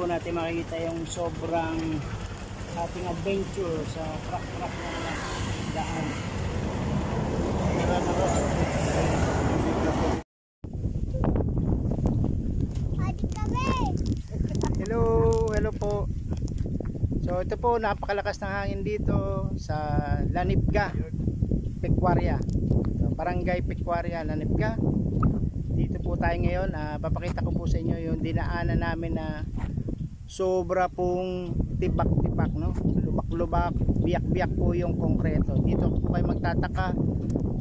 po natin makikita yung sobrang ating adventure sa truck na daan. Hello po. So ito po, napakalakas ng hangin dito sa Lanibga, Pecuaria. So, Barangay Pecuaria, Lanibga. Dito po tayo ngayon. Papakita ko po sa inyo yung dinaanan namin na sobra pong tibak-tibak, no? Lubak-lubak, biyak-biyak po yung konkreto. Dito po kayo magtataka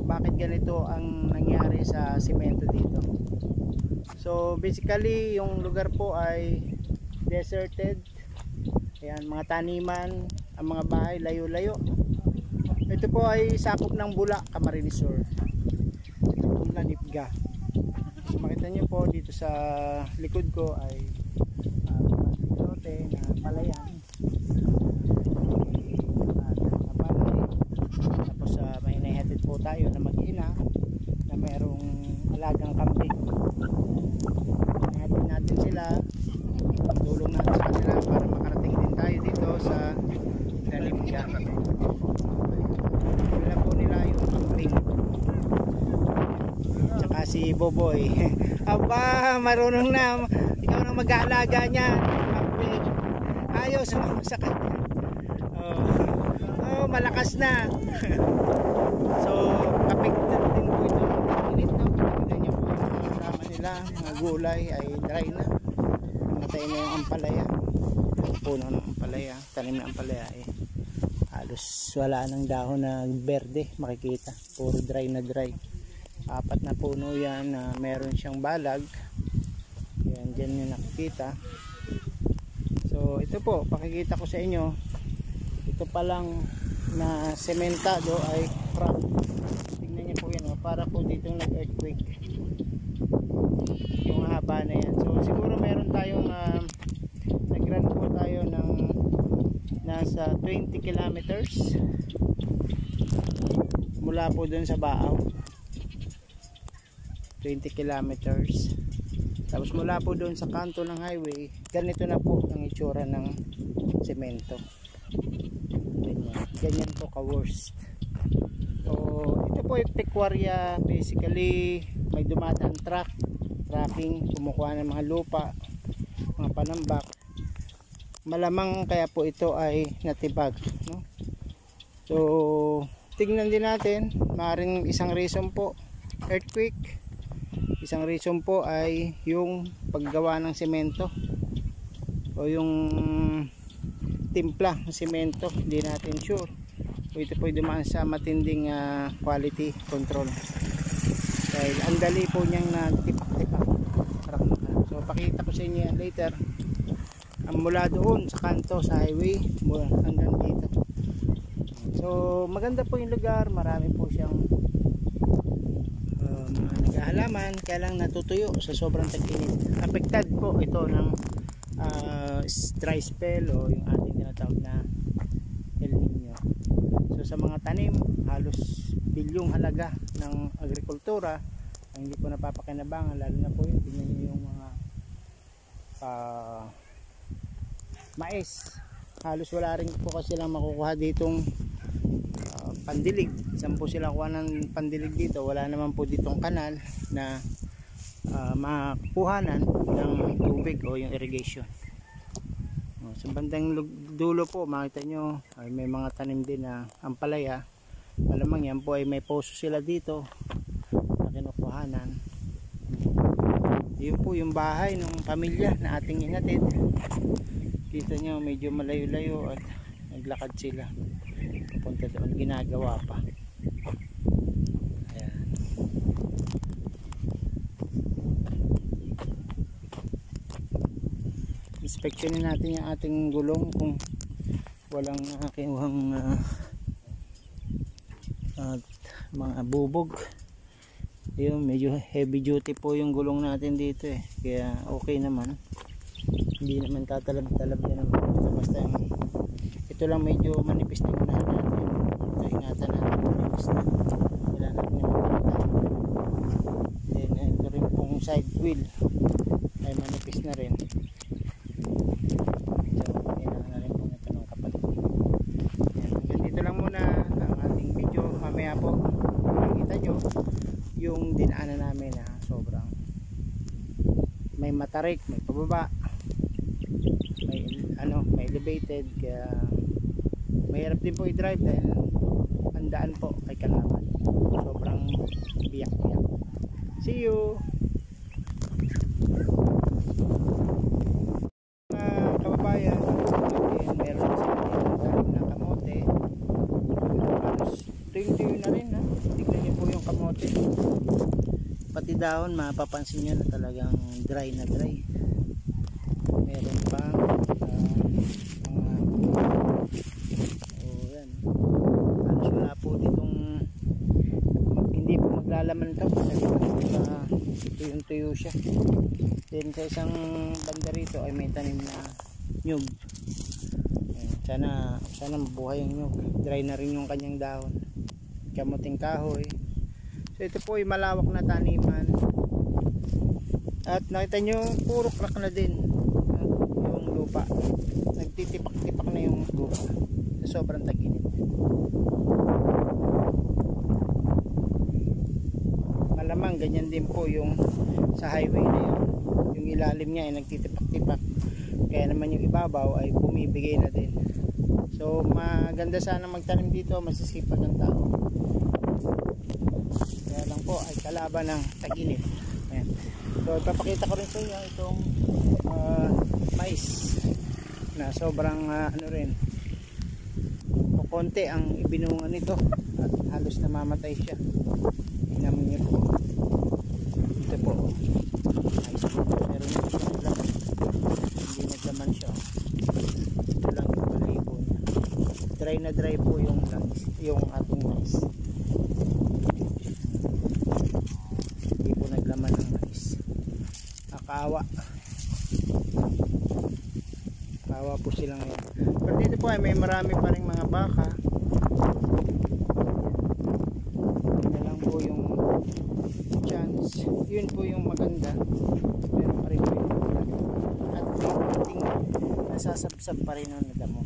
bakit ganito ang nangyari sa semento dito. So basically yung lugar po ay deserted. Ayan, mga taniman, ang mga bahay layo-layo. Ito po ay sakop ng Bula, Camarines Sur. Ito po Lanibga. So, makita nyo po dito sa likod ko ay lote na palayan. Tapos may nahihatid po tayo na mag-ina na mayroong alagang kambing. Nahihatid natin sila, tulong natin sa kanila para makarating din tayo dito sa Lanibga. Wala po nila yung kambing. Tsaka si Boboy. Aba, marunong na. Ikaw nang mag-aalaga niya. Kambing. Ayaw sa kanya. Oh, malakas na. So, kapigtan din po ito. Init, no? Tignan niyo po yung mga kasama nila. Mga gulay ay dry na. Namatay na yung ampalaya. Puno ng ampalaya. Tanim ng ampalaya eh. Halos wala ng dahon na berde makikita. Puro dry na dry. Apat na puno yan na meron siyang balag. Yan, dyan yung nakikita. So, ito po. Pakikita ko sa inyo. Ito palang na sementado ay crack. Tingnan niyo po yan. Para po dito nag-earthquake. Yung haba na yan. So siguro meron tayong nag-run po tayo ng nasa 20 kilometers mula po dun sa Baaw. 20 kilometers. Tapos mula po dun sa kanto ng highway, ganito na po ang itsura ng semento. Ganyan po ka-worst. So ito po yung Pecuaria. Basically may dumadaan trucking, kumukuha ng mga lupa, mga panambak. Malamang kaya po ito ay natibag, no? So tingnan din natin, maaaring isang reason po earthquake, isang reason po ay yung paggawa ng semento o yung timpla ng semento. Hindi natin sure. So ito po ay dumaan sa matinding quality control dahil ang dali po niyang nagtipak-tipak. So pakita ko sa inyo yan later. Mula doon sa kanto sa highway hanggang dito. So maganda po yung lugar. Marami po siyang naghahalaman, kaya lang natutuyo sa sobrang tag-init. Affected po ito ng dry spell o yung ating tinatawag na El Nino. So sa mga tanim, halos bilyong halaga ng agrikultura ang hindi po napapakinabangan, lalo na po yun, tingnan nyo yung mga mais. Halos wala rin po kasi lang makukuha ditong pandilig. Saan po sila kuha ng pandilig dito? Wala naman po ditong kanal na makuhanan ng tubig o yung irrigation. Sa bandang dulo po makita nyo ay may mga tanim din na ampalaya. Malamang yan po ay may poso sila dito na kinukuhanan. Yun po yung bahay ng pamilya na ating inatid. Kita nyo medyo malayo-layo at naglakad sila punta doon, ginagawa pa. Ayan. Inspeksyonin natin yung ating gulong kung walang nakiuhang mga bubog. Yung medyo heavy duty po yung gulong natin dito eh, kaya okay naman, hindi naman tatalab-talab yan. Basta ito lang medyo manipis na unahan natin. Ito ingatan natin, manipis na, wala natin naman. Then ito rin pong side wheel ay manipis na rin. matarik, may pababa, may elevated, kaya mahirap din po i-drive dahil ang daan po ay kalaban, sobrang biyak-biyak. See you. Kababayan, meron sila dito tanim na kamote, halos tuyo-tuyo na rin ha. Tignan niyo po yung kamote, pati dahon mapapansin nyo na talagang dry na dry. Meron pa yan, halos wala po ditong hindi po maglalaman ito kasi tuyong-tuyo siya. Then sa isang banda rito ay may tanim na nyug. Sana mabuhay yung nyug. Dry na rin yung kanyang dahon. Kamuting kahoy. So ito po ay malawak na taniman. At nakita nyo, puro crack na din yung lupa. Nagtitipak-tipak na yung lupa sa sobrang tag-init. Malamang ganyan din po yung sa highway na yun. Yung ilalim niya ay nagtitipak-tipak, kaya naman yung ibabaw ay bumibigay na din. So maganda sana magtanim dito, masisipag ang tao. Kaya lang po ay kalaban ng tag-init. So ipapakita ko rin sa inyo itong mais na sobrang rin, konti ang ibinunga nito at halos namamatay siya. Tingnan niyo po. Ito po. Pero hindi naglaman siya. Ito lang yung balahibo niya. Dry na dry po yung ating mais. Hindi po naglaman ng mais. Nakaawa. Nakaawa po sila ngayon. Pero dito po ay may marami pa rin mga baka. Yan lang po yung chance. Yun po yung maganda. Pero pa rin po yung at may konting nasasabsab pa rin ang damo.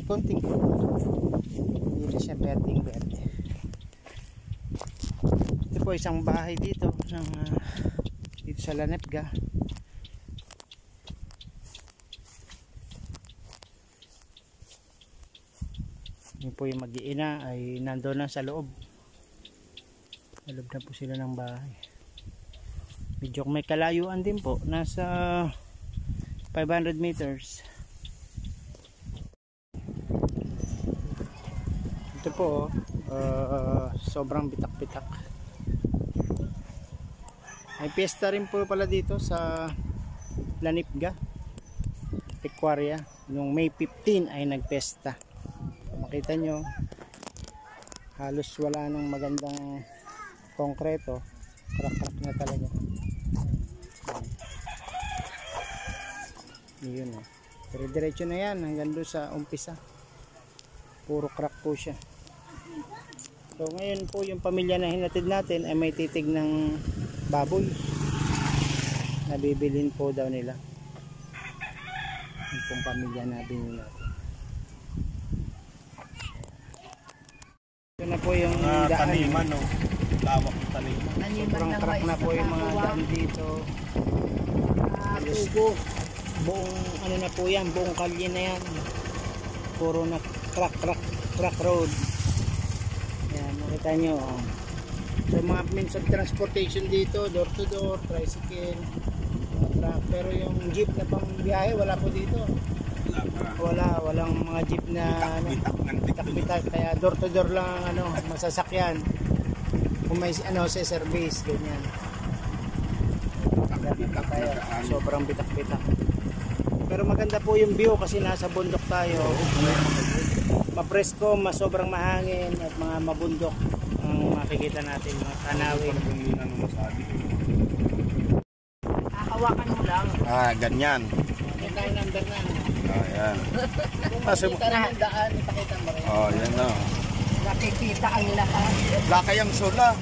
Konting hindi na siya berdeng-berde. Ito po isang bahay dito dito sa Lanepga. Yun po yung mag-iina ay nandoon na sa loob. Sa loob na po sila ng bahay. Medyo may kalayuan din po, nasa 500 meters. Ito po sobrang bitak-bitak. May piyesta rin po pala dito sa Lanipga Pecuaria. Noong May 15 ay nagpesta. Makita nyo, halos wala nang magandang konkreto, crack-crack na talaga. Yun o, pero diretso na yan hanggang doon sa umpisa, puro crack po siya. So ngayon po yung pamilya na hinatid natin ay may titig ng baboy na bibilhin po daw nila. Yung pong pamilya na binili natin. Ito na po yung daan. Taniman, no? Lawak ng taniman. Sobrang crack na po yung mga daan dito. Buong ano na po yan, buong kalye na yan. Puro na crack road. Yan, makita nyo. So mga means of transportation dito, door to door, tricycle, truck. Pero yung jeep na pang biyahe, wala po dito. Walang mga jeep na bitak-bitak, kaya door to door lang ang masasakyan. Kung may sa service, ganyan. Sobrang bitak-bitak. Pero maganda po yung view kasi nasa bundok tayo. Mapresko, sobrang mahangin at mga mabundok ang makikita natin, mga tanawin. Hawakan mo lang. Ganyan. Ito ang number na. Ayan. Kung makikita rin ang daan, ipakita mo rin. Yan na. Nakikita ang lahat. Lakay ang sula.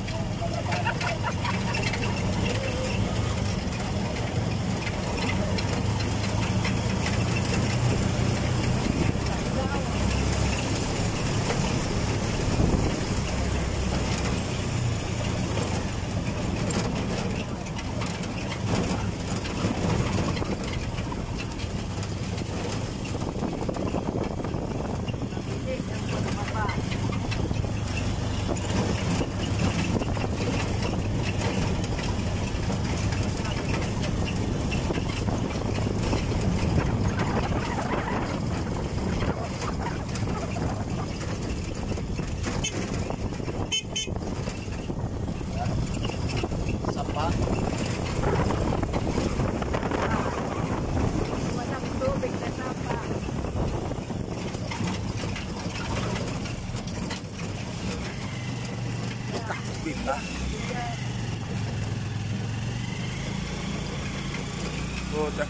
Puta.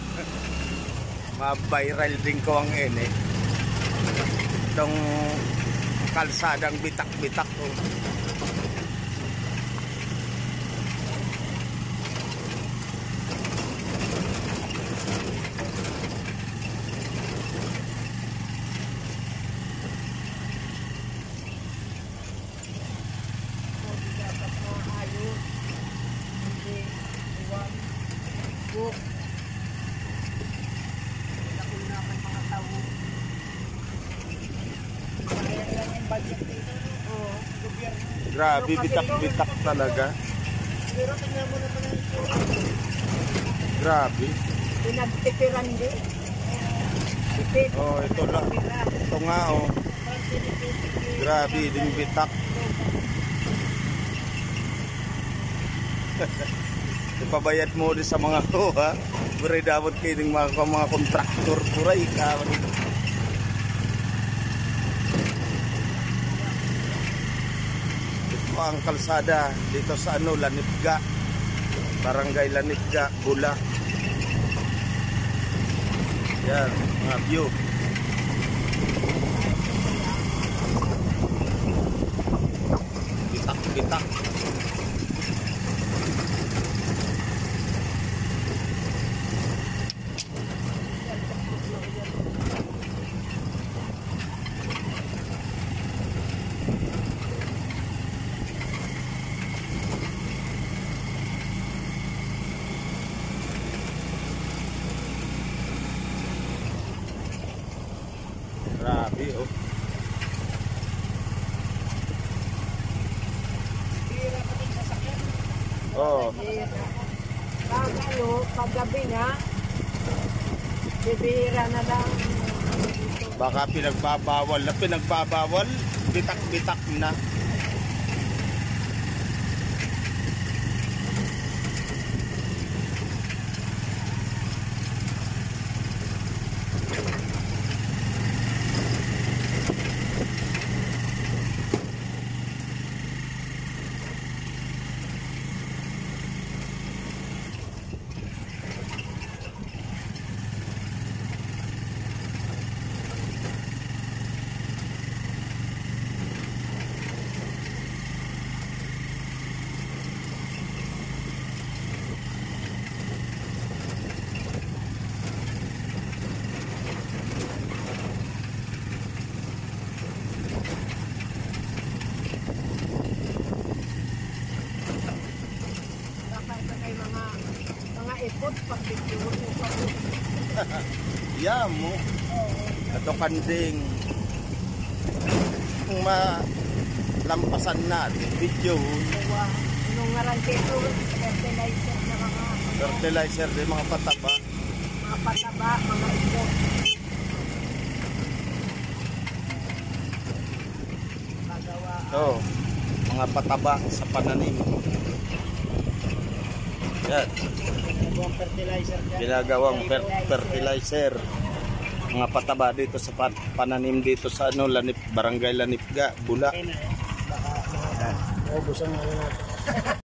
Ma-viral din ko ang ene. Itong kalsadang bitak-bitak ko. Dapat maayos. Hindi, iwan, book. Nakul naman mga tao. Kaya lang yung budget dito. Oo, gobyerno. Grabe, bitak-bitak talaga. Pero tingnan mo naman ang itsura. Grabe. Pinagtipiran din. Tipid. Oh, ito lang. Ito nga, oh. Grabe, din bitak. Ipabayad mo rin sa mga ha. Buray dapat kayo ng mga kontraktor. Buray ka. Ito ang kalsada dito sa Lanipga. Barangay Lanipga, Bula. Yan, mga view. Bitak-bitak. Grabe, oh. Oh, Pag paggabi na, bibihira na lang. baka pinagbabawal, bitak-bitak na. Baka ito kay mga ipot pag bigyan mo. Yan mo. Ito kanding. Kung malampasan natin, video. Diba? Nung ngarante ito, fertilizer na Fertilizer din, mga pataba. mga pataba, mga ipot. Magawa. Oh, mga pataba sa pananim. Yan. Ginagawang fertilizer dyan. Ginagawang fertilizer. Mga pataba dito sa pananim dito sa Barangay Lanipga, Bula. Baka maubos ang natin.